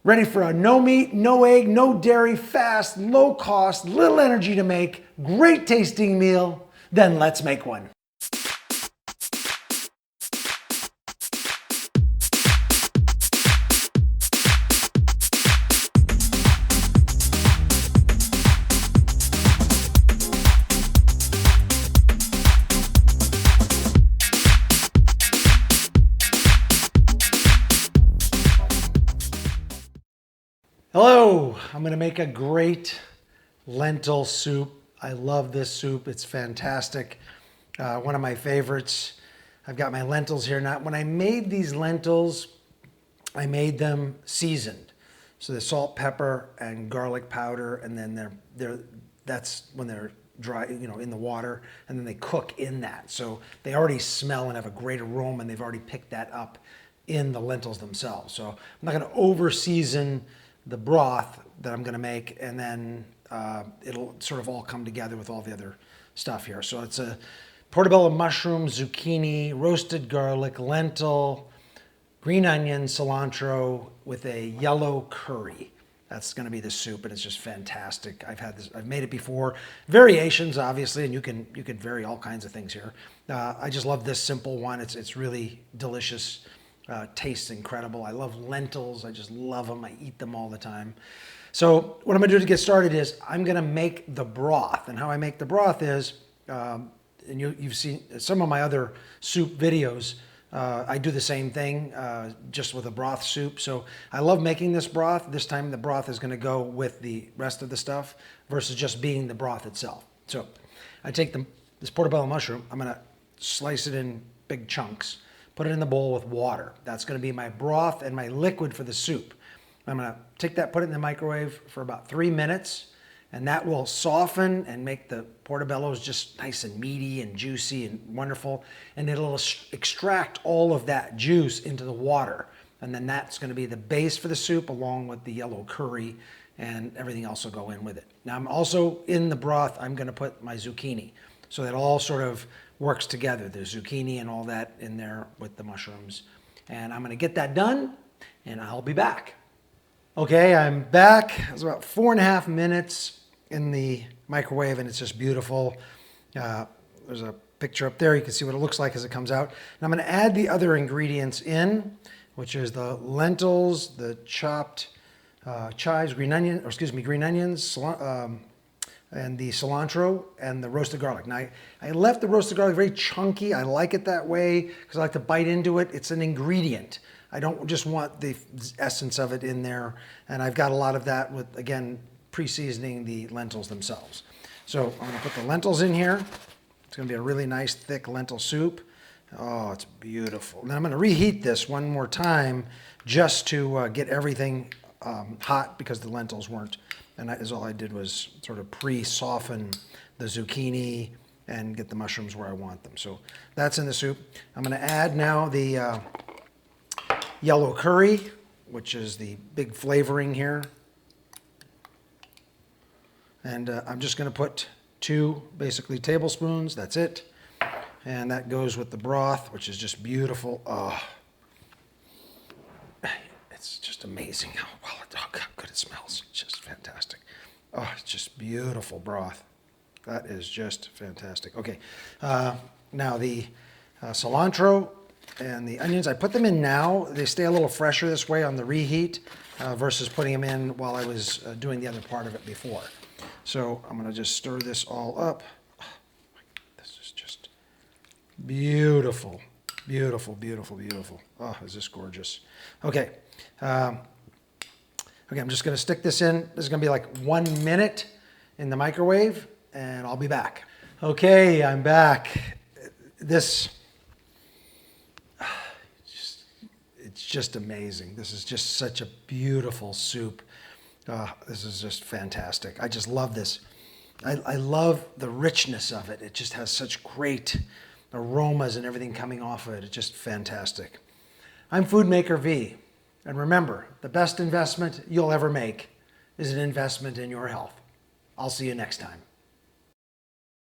Ready for a no meat, no egg, no dairy, fast, low cost, little energy to make, great tasting meal? Then let's make one. Hello, I'm gonna make a great lentil soup. I love this soup, it's fantastic. One of my favorites. I've got my lentils here. Now, when I made these lentils, I made them seasoned. So the salt, pepper, and garlic powder, and then that's when they're dry, in the water, and then they cook in that. So they already smell and have a great aroma, and they've already picked that up in the lentils themselves. So I'm not gonna over season the broth that I'm gonna make, and then it'll sort of all come together with all the other stuff here. So it's a portobello mushroom, zucchini, roasted garlic, lentil, green onion, cilantro with a yellow curry. That's gonna be the soup, and it's just fantastic. I've made it before. Variations, obviously, and you can vary all kinds of things here. I just love this simple one. It's really delicious. Tastes incredible. I love lentils. I just love them. I eat them all the time. So what I'm gonna do to get started is I'm gonna make the broth. And how I make the broth is, and you've seen some of my other soup videos, I do the same thing, just with a broth soup. So I love making this broth. This time the broth is gonna go with the rest of the stuff versus just being the broth itself. So I take this portobello mushroom, I'm gonna slice it in big chunks, put it in the bowl with water. That's gonna be my broth and my liquid for the soup. I'm gonna take that, put it in the microwave for about 3 minutes, and that will soften and make the portobellos just nice and meaty and juicy and wonderful. And it'll extract all of that juice into the water. And then that's gonna be the base for the soup, along with the yellow curry, and everything else will go in with it. Now I'm also, in the broth, I'm gonna put my zucchini. So that all sort of works together, the zucchini and all that in there with the mushrooms. And I'm gonna get that done, and I'll be back. Okay, I'm back. It was about 4.5 minutes in the microwave, and it's just beautiful. There's a picture up there. You can see what it looks like as it comes out. And I'm gonna add the other ingredients in, which is the lentils, the chopped chives, green onions, and the cilantro and the roasted garlic. Now, I left the roasted garlic very chunky. I like it that way because I like to bite into it. It's an ingredient. I don't just want the essence of it in there. And I've got a lot of that with, again, pre-seasoning the lentils themselves. So I'm gonna put the lentils in here. It's gonna be a really nice, thick lentil soup. Oh, it's beautiful. Then I'm gonna reheat this one more time just to get everything hot, because the lentils weren't. And that is all I did, was sort of pre-soften the zucchini and get the mushrooms where I want them. So that's in the soup. I'm gonna add now the yellow curry, which is the big flavoring here. And I'm just gonna put 2 basically tablespoons, that's it. And that goes with the broth, which is just beautiful. Oh, it's just amazing how good it smells. It's just fantastic. Oh, it's just beautiful broth. That is just fantastic. Okay, now the cilantro and the onions, I put them in now. They stay a little fresher this way on the reheat versus putting them in while I was doing the other part of it before. So I'm gonna just stir this all up. Oh, this is just beautiful, beautiful, beautiful, beautiful. Oh, is this gorgeous. Okay. Okay, I'm just gonna stick this in. This is gonna be like 1 minute in the microwave, and I'll be back. Okay, I'm back. It's just amazing. This is just such a beautiful soup. This is just fantastic. I just love this. I love the richness of it. It just has such great aromas and everything coming off of it. It's just fantastic. I'm Foodmaker V. And remember, the best investment you'll ever make is an investment in your health. I'll see you next time.